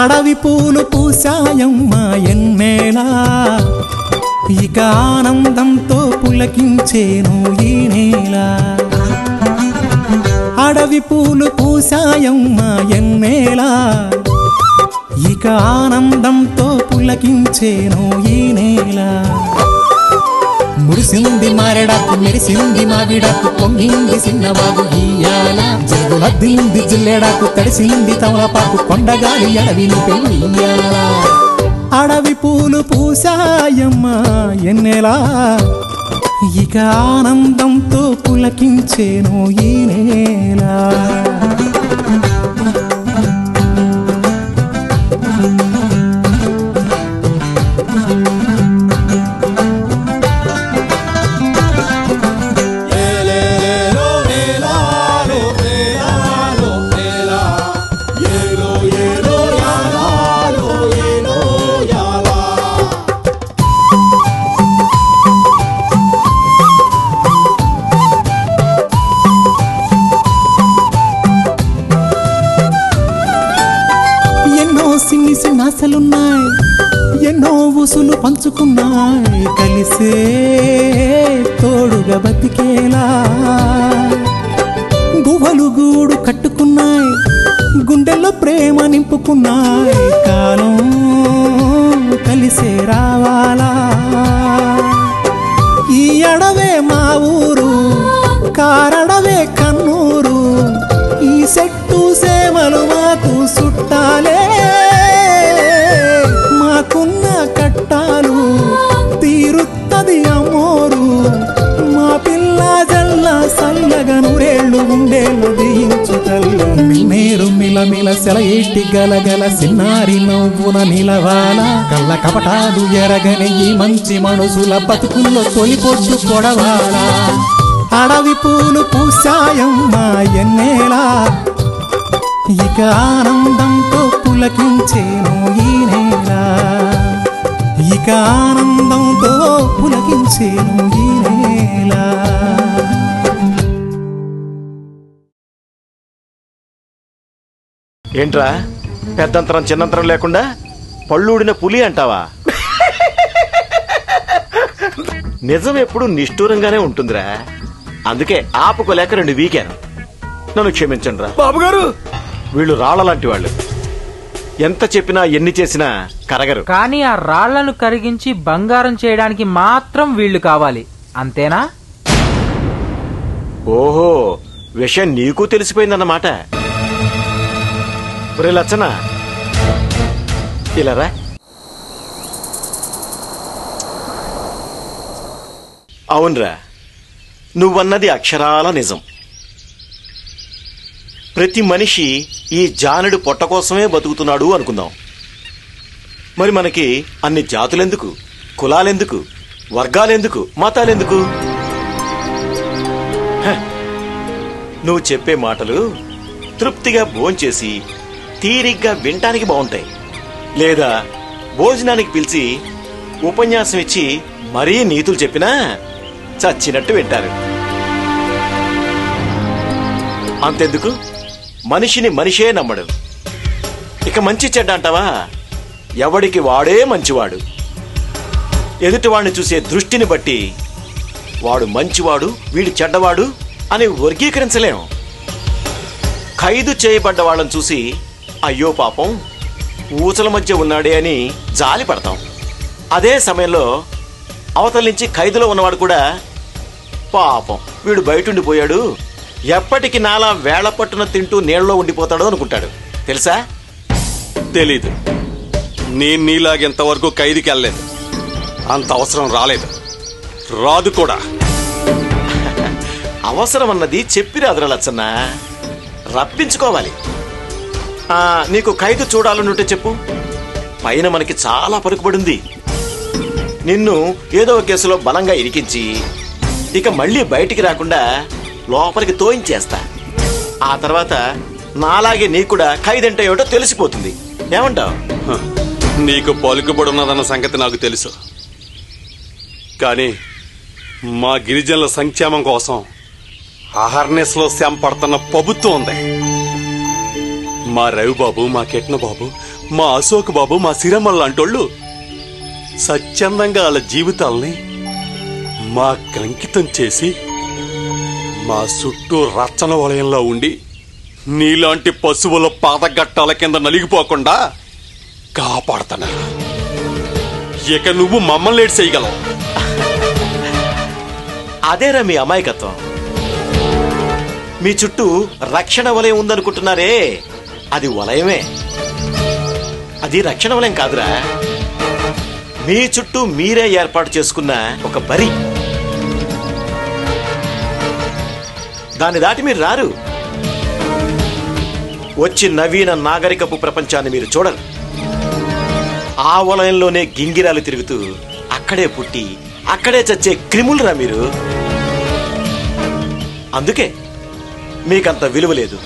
అడవి పూలు పూసాయమ్మా ఎన్నేలా, ఇక ఆనందంతో పులకించేను ఈ నేల. అడవి పూలు పూసాయమ్మా ఎన్నేలా, ఇక ఆనందంతో పులకించేను ఈ నేల. మురిసింది మారెడాకు, మెరిసింది మావిడాకు, పొంగింది సిన్నవాగు ఇయ్యాల. జగులద్దింది జిల్లెడాకు, తడిసింది తమలపాకు, కొండగాలి అడవిని పెయ్యాల. అడవి పూలు పూసాయమ్మా ఎన్నెలా, ఇక ఆనందంతో పులకించేను ఈ నేల. సిన్ని సిన్నాసలున్నాయి, ఎన్నో ఊసులు పంచుకున్నాయి, కలిసే తోడుగా బతికేలా. గువ్వలు గూడు కట్టుకున్నాయి, గుండెల్లో ప్రేమ నింపుకున్నాయి, కాలం కలిసే రావాలా. ఈ అడవే మా ఊరు, కారడవే కన్నూరు, ఈ చెట్టు సేమలు మాకు చుట్టాలే. మాకున్న కట్టాలు తీరుత్తది అమ్మోరు, మా పిల్ల జల్ల సల్లగా నూరేళ్ళు ఉండేళ్ళు దీయించు తల్లి. మిన్నేరు మిలమిల సెలయేటి గలగల సిన్నారి నవ్వున నిలవాల. కళ్ళ కపటాలు ఎరగని ఈ మంచి మనసుల బతుకుల్లో తొలిపొట్టు పొడవాల. అడవి పూలు పూసాయమ్మా ఎన్నేలా, ఇక ఆనందంతో పులకించేను ఈ నేల. ఇక ఆనందంతో పులకించేను ఈ నేల. ఏంట్రా పెద్దంతరం చిన్నంతరం లేకుండా పళ్ళూడిన పులి అంటావా? నిజం ఎప్పుడు నిష్ఠూరంగానే ఉంటుందిరా, అందుకే ఆపుకోలేక 2 వీకాను. నన్ను క్షమించండి రా బాబుగారు. వీళ్ళు రాళ్లలాంటి వాళ్ళు, ఎంత చెప్పినా ఎన్ని చేసినా కరగరు. కానీ ఆ రాళ్లను కరిగించి బంగారం చేయడానికి మాత్రం వీళ్ళు కావాలి, అంతేనా? ఓహో, విషయం నీకు తెలిసిపోయిందన్నమాట. ఒరే లచ్చన, ఇలా రా. అవునరా, నువ్వన్నది అక్షరాల నిజం. ప్రతి మనిషి ఈ జానుడి పొట్ట కోసమే బతుకుతున్నాడు అనుకుందాం. మరి మనకి అన్ని జాతులెందుకు, కులాలెందుకు, వర్గాలెందుకు, మతాలెందుకు? నువ్వు చెప్పే మాటలు తృప్తిగా భోంచేసి తీరిగ్గా వినటానికి బాగుంటాయి, లేదా భోజనానికి పిలిచి ఉపన్యాసం ఇచ్చి మరీ నీతులు చెప్పినా చచ్చినట్టు వింటారు. అంతెందుకు, మనిషిని మనిషే నమ్మడు. ఇక మంచి చెడ్డ అంటావా? ఎవడికి వాడే మంచివాడు. ఎదుటివాడిని చూసే దృష్టిని బట్టి వాడు మంచివాడు, వీడు చెడ్డవాడు అని వర్గీకరించలేం. ఖైదు చేయబడ్డ వాళ్ళని చూసి అయ్యో పాపం ఊచల మధ్య ఉన్నాడే అని జాలి పడతాం. అదే సమయంలో అవతల నుంచి ఖైదులో ఉన్నవాడు కూడా పాపం వీడు బయటుండిపోయాడు, ఎప్పటికి నాలా వేళ పట్టున తింటూ నీళ్ళలో ఉండిపోతాడో అనుకుంటాడు. తెలుసా? తెలీదు. నేను నీలాగెంతవరకు ఖైదుకి వెళ్ళలేదు, అంత అవసరం రాలేదు, రాదు కూడా. అవసరం అన్నది చెప్పిరాదురా లచ్చన్న, రప్పించుకోవాలి. నీకు ఖైదు చూడాలనుంటే చెప్పు, పైన మనకి చాలా పలుకుబడింది. నిన్ను ఏదో ఒక కేసులో బలంగా ఇరికించి ఇక మళ్ళీ బయటికి రాకుండా లోపలికి తోయించేస్తా. ఆ తర్వాత నాలాగే నీకు కూడా ఖైదంటే ఏమిటో తెలిసిపోతుంది. ఏమంటావు? నీకు పలుకుబడున్నదన్న సంగతి నాకు తెలుసు, కానీ మా గిరిజనుల సంక్షేమం కోసం అహర్నెస్ లో శ్రమ పడుతున్న ప్రభుత్వం ఉంది. మా రవిబాబు, మా కిట్న బాబు మా అశోక్ బాబు, మా సిరమ్మల్ లాంటోళ్ళు స్వచ్ఛందంగా వాళ్ళ జీవితాల్ని మాకు అంకితం చేసి మా చుట్టూ రచ్చన వలయంలో ఉండి నీలాంటి పశువుల పాదగట్టాల కింద నలిగిపోకుండా కాపాడుతున్నారు. ఇక నువ్వు మమ్మల్ని ఏడు చేయగలవు. అదేరా మీ అమాయకత్వం. మీ చుట్టూ రక్షణ వలయం ఉందనుకుంటున్నారే, అది వలయమే. అది రక్షణ వలయం కాదురా, మీ చుట్టూ మీరే ఏర్పాటు చేసుకున్న ఒక బరి. దాన్ని దాటి మీరు రారు. వచ్చి నవీన నాగరికపు ప్రపంచాన్ని మీరు చూడరు. ఆ వలయంలోనే గింగిరాలు తిరుగుతూ అక్కడే పుట్టి అక్కడే చచ్చే క్రిములరా మీరు. అందుకే మీకంత విలువ లేదు.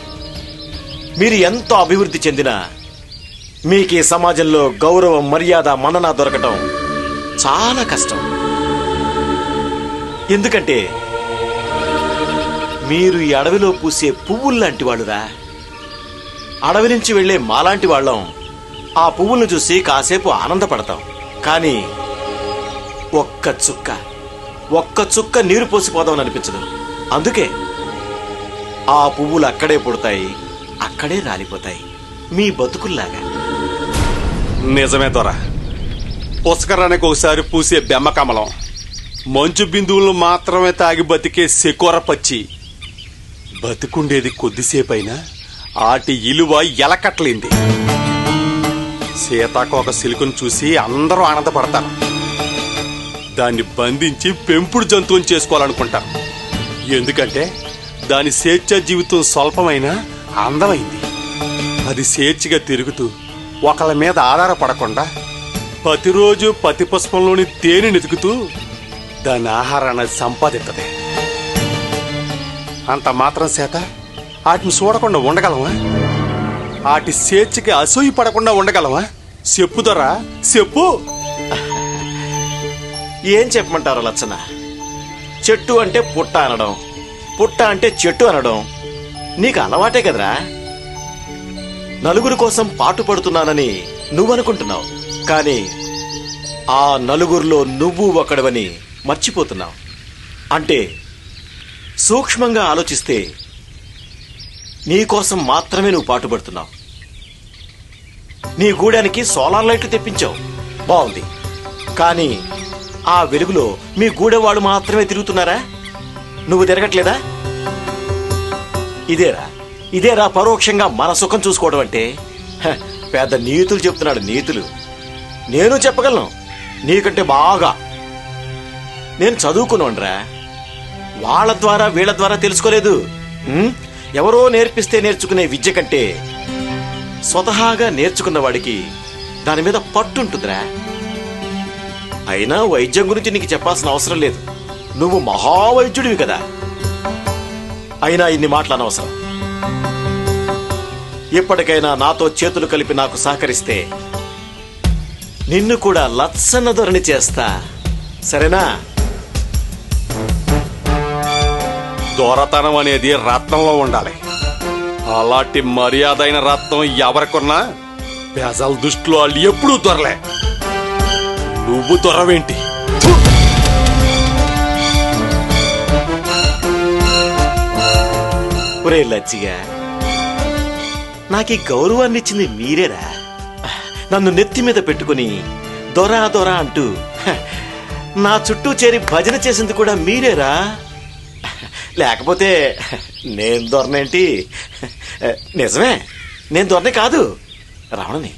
మీరు ఎంతో అభివృద్ధి చెందినా మీకు ఈ సమాజంలో గౌరవం, మర్యాద, మన్నన దొరకటం చాలా కష్టం. ఎందుకంటే మీరు ఈ అడవిలో పూసే పువ్వుల్లాంటి వాళ్ళురా. అడవి నుంచి వెళ్లే మాలాంటి వాళ్ళం ఆ పువ్వులను చూసి కాసేపు ఆనందపడతాం. కానీ ఒక్క చుక్క నీరు పోసిపోదామని అనిపించదు. అందుకే ఆ పువ్వులు అక్కడే పుడతాయి, అక్కడే రాలిపోతాయి, మీ బతుకుల్లాగా. నిజమే దొర. పుష్కరానికి ఒకసారి పూసే బెమ్మ కమలం, మంచు బిందువులు మాత్రమే తాగి బతికే శకోర పచ్చి, బతికుండేది కొద్దిసేపైనా ఆటి ఇలువ ఎలకట్లేంది. సీతాకోక సిలుకను చూసి అందరూ ఆనందపడతారు. దాన్ని బంధించి పెంపుడు జంతువుని చేసుకోవాలనుకుంటారు. ఎందుకంటే దాని స్వేచ్ఛ జీవితం స్వల్పమైన అందమైంది. అది స్వేచ్ఛగా తిరుగుతూ ఒకళ్ళ మీద ఆధారపడకుండా ప్రతిరోజు పతి పుష్పంలోని తేనె నెతుకుతూ దాని ఆహారాన్ని సంపాదిస్తుంది. అంత మాత్రం చేత వాటిని చూడకుండా ఉండగలవా? వాటి స్వేచ్ఛకి అసూయ పడకుండా ఉండగలవా? చెప్పుదరా, చెప్పు. ఏం చెప్పమంటారు లచ్చన? చెట్టు అంటే పుట్ట అనడం, పుట్ట అంటే చెట్టు అనడం నీకు అలవాటే కదరా. నలుగురు కోసం పాటు పడుతున్నానని నువ్వనుకుంటున్నావు, కానీ ఆ నలుగురిలో నువ్వు ఒకడవని మర్చిపోతున్నావు. అంటే సూక్ష్మంగా ఆలోచిస్తే నీకోసం మాత్రమే నువ్వు పాటుపడుతున్నావు. నీ గూడానికి సోలార్ లైట్లు తెప్పించావు, బాగుంది. కానీ ఆ వెలుగులో మీ గూడెవాళ్ళు మాత్రమే తిరుగుతున్నారా? నువ్వు తిరగట్లేదా? ఇదేరా పరోక్షంగా మన సుఖం చూసుకోవడం అంటే. పెద్ద నీతులు చెప్తున్నాడు, నీతులు. నేను చెప్పగలను నీకంటే బాగా. నేను చదువుకున్నానురా. వాళ్ళ ద్వారా వీళ్ళ ద్వారా తెలుసుకోలేదు. ఎవరో నేర్పిస్తే నేర్చుకునే విద్య కంటే స్వతహాగా నేర్చుకున్న వాడికి దాని మీద పట్టుంటుందిరా. అయినా వైద్యం గురించి నీకు చెప్పాల్సిన అవసరం లేదు, నువ్వు మహావైద్యుడివి కదా. అయినా ఇన్ని మాటలు అనవసరం. ఎప్పటికైనా నాతో చేతులు కలిపి నాకు సహకరిస్తే నిన్ను కూడా లచ్చన్న ధోరణి చేస్తా, సరేనా? దొరతనం అనేది రత్నంలో ఉండాలి. అలాంటి మర్యాదైన రత్నం ఎవరికున్నా ప్రజల దృష్టిలో వాళ్ళు ఎప్పుడూ దొరలే. నువ్వు దొరవేంటి? ఒరే లచ్చిగా, నాకు ఈ గౌరవాన్ని ఇచ్చింది మీరేరా. నన్ను నెత్తి మీద పెట్టుకుని దొరా దొరా అంటూ నా చుట్టూ చేరి భజన చేసింది కూడా మీరేరా. లేకపోతే నేను దొరనేంటి? నిజమే, నేను దొరనే కాదు, రావణని.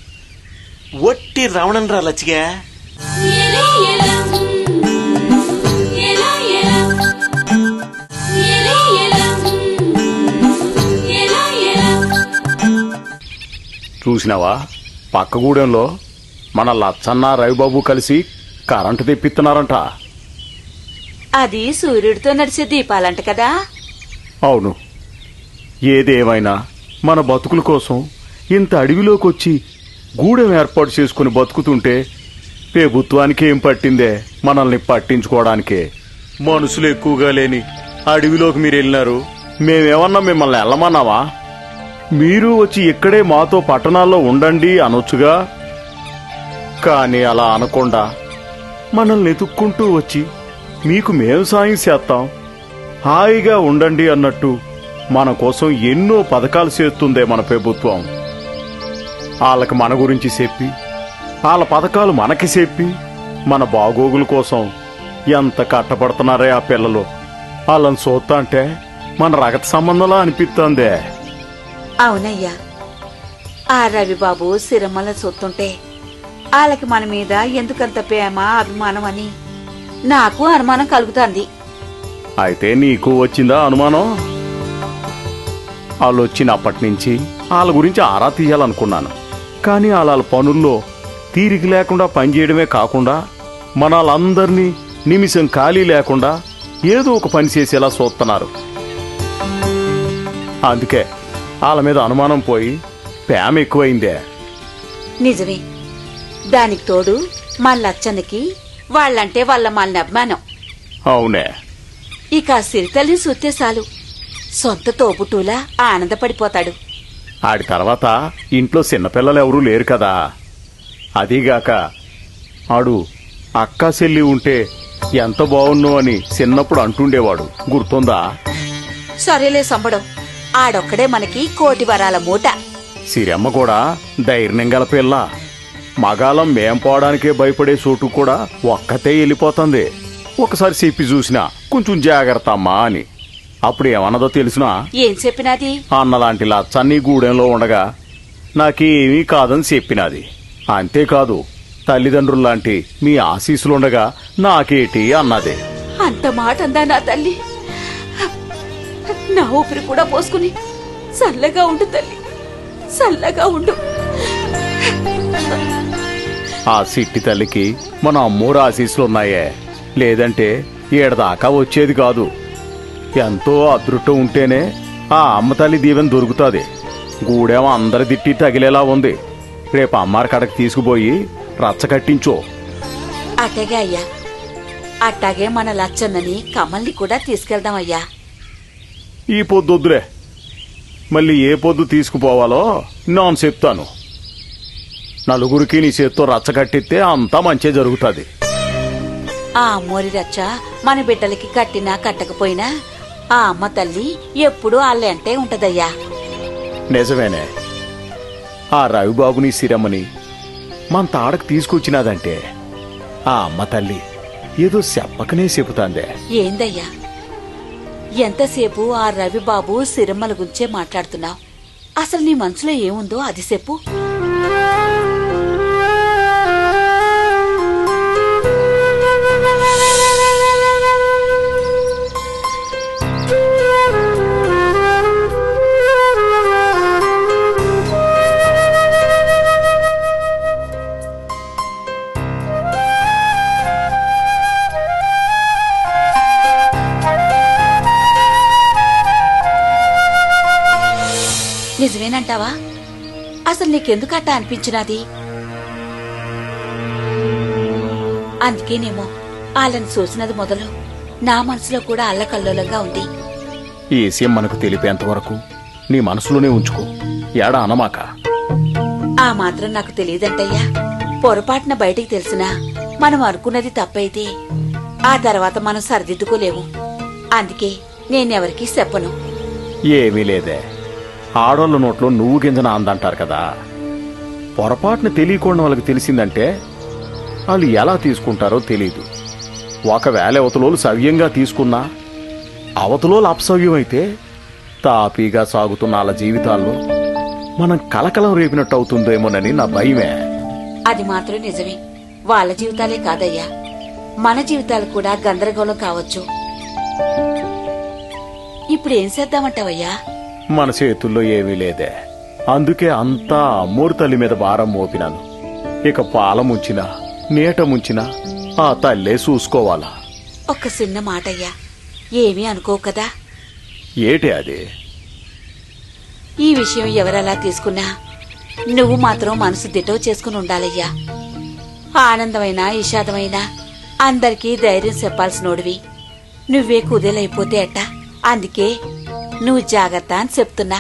ఒట్టి రావణన్ రా లచ్చిగా. చూసినావా, పక్కగూడెంలో మన లచ్చన్న రవిబాబు కలిసి కరెంటు తెప్పిస్తున్నారంట. అది సూర్యుడితో నడిచే దీపాలంట కదా. అవును. ఏదేమైనా మన బతుకుల కోసం ఇంత అడవిలోకి వచ్చి గూడెం ఏర్పాటు చేసుకుని బతుకుతుంటే ప్రభుత్వానికి ఏం పట్టిందే మనల్ని పట్టించుకోవడానికే. మనుషులు ఎక్కువగా లేని అడవిలోకి మీరు వెళ్ళినారు, మేమేమన్నా మిమ్మల్ని వెళ్ళమన్నావా? మీరు వచ్చి ఇక్కడే మాతో పట్టణాల్లో ఉండండి అనొచ్చుగా. కానీ అలా అనకుండా మనల్ని ఎతుక్కుంటూ వచ్చి మీకు మేము సాయం చేస్తాం, హాయిగా ఉండండి అన్నట్టు మన కోసం ఎన్నో పథకాలు చేస్తుందే మన ప్రభుత్వం. వాళ్ళకి మన గురించి చెప్పి, వాళ్ళ పథకాలు మనకి చెప్పి, మన బాగోగుల కోసం ఎంత కట్టపడుతున్నారే ఆ పిల్లలు. వాళ్ళని చూస్తా అంటే మన రగత సంబంధంలా అనిపిస్తుందే. అవునయ్యా, ఆ రవిబాబు సిరమ్మల చూస్తుంటే వాళ్ళకి మన మీద ఎందుకంత ప్రేమ అభిమానం అని నాకు అనుమానం కలుగుతుంది. అయితే నీకు వచ్చిందా అనుమానం? వాళ్ళు వచ్చినప్పటి నుంచి వాళ్ళ గురించి ఆరా తీయాలనుకున్నాను. కానీ వాళ్ళ పనుల్లో తీరిక లేకుండా పనిచేయడమే కాకుండా మన వాళ్ళందరినీ నిమిషం ఖాళీ లేకుండా ఏదో ఒక పని చేసేలా చూస్తున్నారు. అందుకే వాళ్ళ మీద అనుమానం పోయి ప్రేమ ఎక్కువైందే. నిజమే. దానికి తోడు మా లచ్చన్నకి వాళ్ళంటే వాళ్ళ మళ్ళీ అభిమానం. అవునే. ఇక సిరితల్లి చూస్తే చాలు సొంత తోబుటూలా ఆనందపడిపోతాడు. ఆడి తర్వాత ఇంట్లో చిన్నపిల్లలు ఎవరూ లేరు కదా. అదీగాక ఆడు అక్క చెల్లి ఉంటే ఎంత బాగున్నో అని చిన్నప్పుడు అంటుండేవాడు, గుర్తుందా? సరేలే సంబడం, ఆడొక్కడే మనకి కోటి వరాల మూట. సిరమ్మ కూడా ధైర్యం గల పిల్ల. మగాళం మేం పోవడానికే భయపడే చోటు కూడా ఒక్కతే వెళ్ళిపోతుంది. ఒకసారి చెప్పి చూసినా కొంచెం జాగ్రత్త అమ్మా అని. అప్పుడు ఏమన్నదో తెలుసునా? ఏం చెప్పినది? అన్నలాంటి లచ్చన్ని గూడెంలో ఉండగా నాకేమీ కాదని చెప్పినది. అంతేకాదు, తల్లిదండ్రుల్లాంటి మీ ఆశీస్సులుండగా నాకేటి అన్నది. అంత మాట అందా నా తల్లి? నా ఊపిరి కూడా పోసుకుని చల్లగా ఉండు తల్లి, చల్లగా ఉండు. ఆ సిట్టి తల్లికి మన అమ్మోరు ఆశీస్సులున్నాయే, లేదంటే ఏడదాకా వచ్చేది కాదు. ఎంతో అదృష్టం ఉంటేనే ఆ అమ్మ తల్లి దీవెన దొరుకుతుంది. గూడేమో అందరి దిట్టి తగిలేలా ఉంది. రేపు అమ్మారి కడకి తీసుకుపోయి రచ్చ కట్టించో. అట్టగే అయ్యా, అట్టాగే మన లచ్చన్నని కమల్ని కూడా తీసుకెళ్దాం అయ్యా. ఈ పొద్దుద్దులే, మళ్ళీ ఏ పొద్దు తీసుకుపోవాలో నేను చెప్తాను. నలుగురికి నీ చేత్తో రచ్చ కట్టిస్తే అంతా మంచి జరుగుతుంది. ఆ అమ్మోరి రచ్చ మన బిడ్డలకి కట్టినా కట్టకపోయినా ఆ అమ్మ తల్లి ఎప్పుడూ వాళ్ళంటే ఉంటదయ్యా. నిజమేనే. ఆ రవిబాబుని సిరమ్మని మన తాడకు తీసుకొచ్చినాదంటే ఆ అమ్మ తల్లి ఏదో చెప్పకనే చెబుతాందే. ఏందయ్యా, ఎంతసేపు ఆ రవిబాబు సిరమ్మల గురించే మాట్లాడుతున్నావు? అసలు నీ మనసులో ఏముందో అది చెప్పు. నిజమేనంటావా? అసలు నీకెందుకట్టా అనిపించినది? అందుకేనేమో వాళ్ళని చూసినది మొదలు నా మనసులో కూడా అల్లకల్లోలంగా ఉంది. ఈ విషయం మనకు తెలిపేంత వరకు నీ మనసులోనే ఉంచుకో, ఏడా అనమాక. ఆ మాత్రం నాకు తెలియదంటయ్యా. పొరపాటున బయటికి తెలిసినా మనం అనుకున్నది తప్పైతే ఆ తర్వాత మనం సరిదిద్దుకోలేము. అందుకే నేనెవరికీ చెప్పను. ఏమీ లేదే, ఆడోళ్ళ నోట్లో నువ్వు గింజన అందంటారు కదా. పొరపాటున తెలియకుండా వాళ్ళకి తెలిసిందంటే వాళ్ళు ఎలా తీసుకుంటారో తెలీదు. ఒకవేళ అవతలోలు సవ్యంగా తీసుకున్నా అవతలోలు అపసవ్యమైతే తాపీగా సాగుతున్న వాళ్ళ జీవితాల్లో మనం కలకలం రేపినట్టు అవుతుందేమోనని నా భయమే. అది మాత్రం నిజమే. వాళ్ళ జీవితాలే కాదయ్యా, మన జీవితాలు కూడా గందరగోళం కావచ్చు. ఇప్పుడేం చేద్దామంటావయ్యా? మన చేతుల్లో ఏమీ లేదే. అందుకే అంతా అమ్మోరు తల్లి మీద భారం మోపినాను. ఇక పాల ముంచినా నీట ముంచినా ఆ తల్లే చూసుకోవాలా. ఒక్క చిన్న మాటయ్యా, ఏమీ అనుకో కదా. ఏటే అది? ఈ విషయం ఎవరెలా తీసుకున్నా నువ్వు మాత్రం మనసు దిటో చేసుకుని ఉండాలయ్యా. ఆనందమైనా విషాదమైనా అందరికీ ధైర్యం చెప్పాల్సినోడివి నువ్వే కుదేలైపోతే అట్టా. అందుకే నువ్వు జాగ్రత్త అని చెప్తున్నా.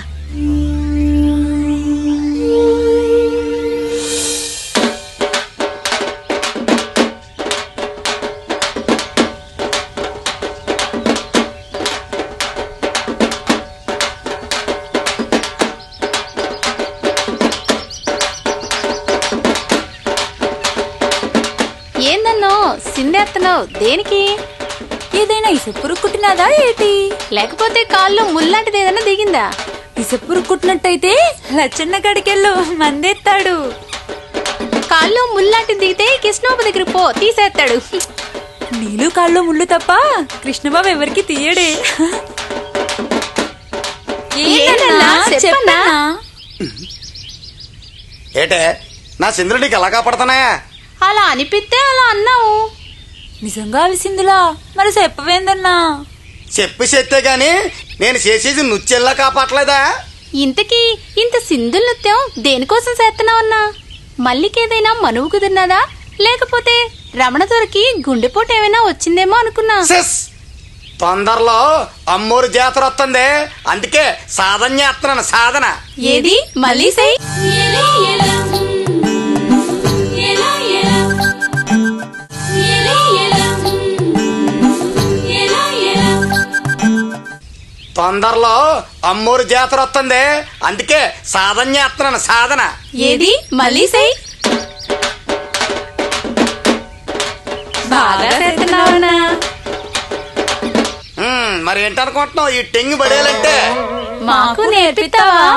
సిందేస్తున్నావు దేనికి? ఏదైనా ఇసపురు కుట్టినాదా ఏటి? లేకపోతే కాల్లో ముల్లాంటిది ఏదైనా దిగిందా? ఇసపురు కుట్టినట్టయితే లచ్చన్న గడికెళ్ళు మందేస్తాడు. కాల్లో ముల్లాంటిది దిగితే కృష్ణబాబు దగ్గర పో, తీసేస్తాడు. నీళ్ళు కాళ్ళు ముళ్ళు తప్ప కృష్ణబాబు ఎవరికి తీయడే. ఏంటన్నా? చెప్పన్నా? ఏటే నా సింధులు నీకు ఎలా కాపాడుతున్నాయా? అలా అనిపిస్తే అలా అన్నావు. నిజంగా అవి సింధులా? మరి చెప్పవేందన్నా? చెప్పి చెత్తే గాని నేను చేసేది నుచ్చెల్లా కాపాడలేదా? ఇంతకీ ఇంత సింధుల నృత్యం దేనికోసం చేస్తున్నావన్నా? మల్లికేదైనా మనువు కుదిరినదా, లేకపోతే రమణ దొరికి గుండెపోటు ఏమైనా వచ్చిందేమో అనుకున్నా. సిస్, తొందరలో అమ్మోరు జాతర వస్తుంది, అందుకే సాధన చేస్తున్నాను. సాధన ఏది మళ్ళీ సై. తొందరలో అమ్మోరు జాతర వస్తుంది, అందుకే సాధన చేస్తున్నాను. సాధన ఏది మళ్ళీ సై. బాగా చేస్తున్నావనా? మరి ఏంటనుకుంటున్నావు ఈ టెంగి పడేయాలంటే? మాకు నేర్పిస్తావా?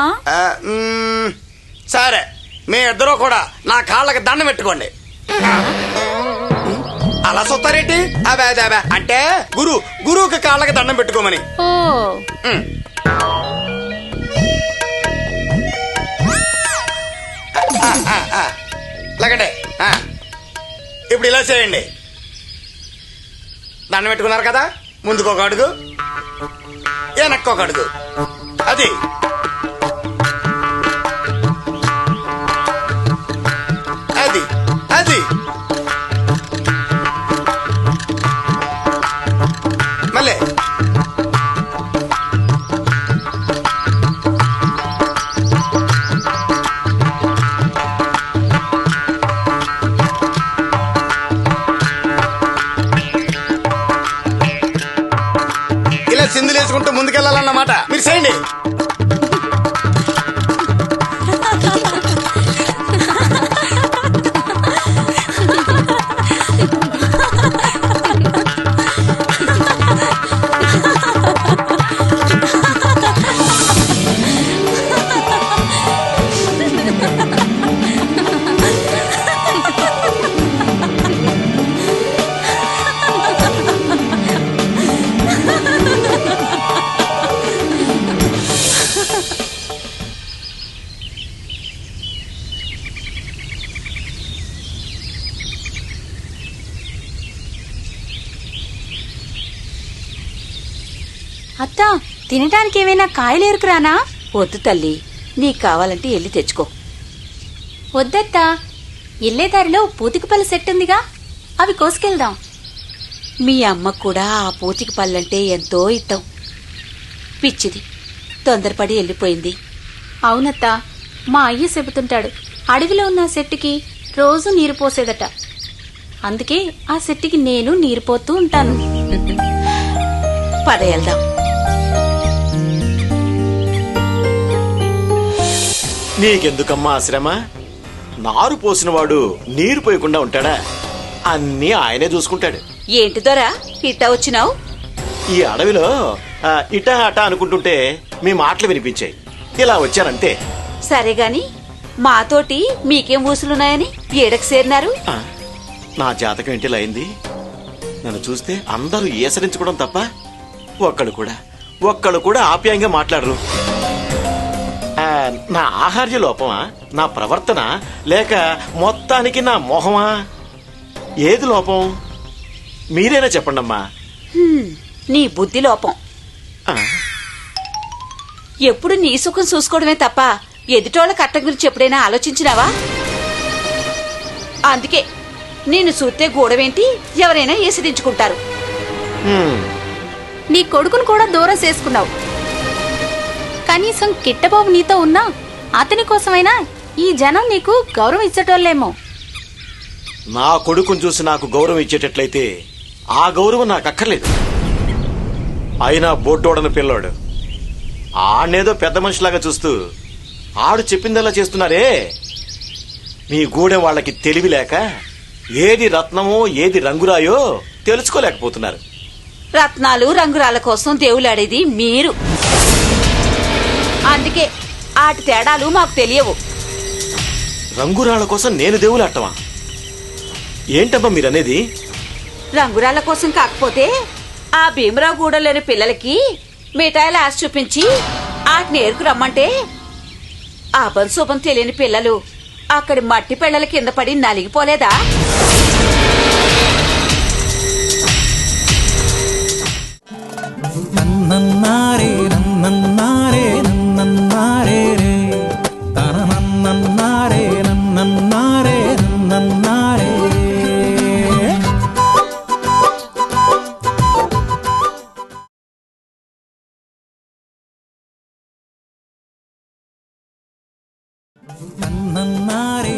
సరే, మీ ఇద్దరు కూడా నా కాళ్ళకి దండం పెట్టుకోండి. అలా చూస్తారేంటి? అబే అదే అబే అంటే గురువుకి కాళ్ళకి దండం పెట్టుకోమని. ఓ లేకండి. ఇప్పుడు ఇలా చేయండి. దండం పెట్టుకున్నారు కదా, ముందుకు ఒక అడుగు, వెనక్కి ఒక అడుగు. అది అది అది మళ్ళీ ఇలా సింధులు వేసుకుంటూ ముందుకెళ్ళాలన్నమాట. మీరు చేయండి. అత్త, తినటానికి ఏమైనా కాయలు ఎరుకురానా? వద్దు తల్లి, నీకు కావాలంటే వెళ్ళి తెచ్చుకో. వద్దత్తా, ఇల్లే దారిలో పూతికపల్లి సెట్ ఉందిగా, అవి కోసుకెళ్దాం. మీ అమ్మకు కూడా ఆ పూతికి పళ్ళంటే ఎంతో ఇష్టం. పిచ్చిది, తొందరపడి వెళ్ళిపోయింది. అవునత్తా, మా అయ్య చెబుతుంటాడు, అడవిలో ఉన్న చెట్టుకి రోజు నీరు పోసేదట. అందుకే ఆ చెట్టుకి నేను నీరు పోతూ ఉంటాను. పద వెళ్దాం. నీకెందుకమ్మా శ్రమ? నారు పోసినవాడు నీరు పోయకుండా ఉంటాడా? అన్నీ ఆయనే చూసుకుంటాడు. ఏంటి దొరా ఇట్టా వచ్చినావు? ఈ అడవిలో ఇటా అటా అనుకుంటుంటే మీ మాటలు వినిపించాయి, ఇలా వచ్చానంతే. సరే గాని మాతోటి మీకేం ఊసులున్నాయని ఏడకు చేరినారు? నా జాతకం ఏంటి అయింది? నన్ను చూస్తే అందరూ ఈసరించుకోవడం తప్ప ఒక్కళ్ళు కూడా ఆప్యాయంగా మాట్లాడరు. నా ఆహార్య లోపమా, నా ప్రవర్తన, లేక మొత్తానికి నా మోహమా? ఏది లోపం? మీరేనా చెప్పండమ్మా. నీ బుద్ధి లోపం. ఎప్పుడు నీ సుఖం చూసుకోవడమే తప్ప ఎదుటోళ్ళ కట్టం గురించి ఎప్పుడైనా ఆలోచించినావా? అందుకే నేను చూస్తే గూడవేంటి ఎవరైనా ఏసిదించుకుంటారు. నీ కొడుకును కూడా దూరం చేసుకున్నావు. కనీసం కిట్టబాబు నీతో ఉన్నా అతని కోసమైనా ఈ జనం నీకు గౌరవం ఇచ్చేటోళ్ళేమో. నా కొడుకుని చూసి నాకు గౌరవం ఇచ్చేటట్లయితే ఆ గౌరవం నాకు అక్కర్లేదు. అయినా బోట్టోడని పిల్లాడు ఆడనేదో పెద్ద మనిషిలాగా చూస్తూ ఆడు చెప్పిందల్లా చేస్తున్నారే. మీ గూడెం వాళ్ళకి తెలివి లేక ఏది రత్నమో ఏది రంగురాయో తెలుసుకోలేకపోతున్నారు. రత్నాలు రంగురాల కోసం దేవులాడేది మీరు. అందుకే ఆటి తేడాలు మాకు తెలియవు. రంగురాళ్ళ కోసం నేను దేవులాటమా? ఏంటమ్మా మీరనేది? రంగురాల కోసం కాకపోతే ఆ భీమరావు గూడలోని పిల్లలకి మిఠాయిలు ఆశ చూపించి ఆటిని ఏరుకు రమ్మంటే అపం శుభం తెలియని పిల్లలు అక్కడి మట్టి పిల్లల కింద పడి నలిగిపోలేదా? నన్నన్నారే నన్నన్నారే నన్నన్నారే రే తన నన్నన్నారే నన్నన్నారే నన్నన్నారే నన్నన్నారే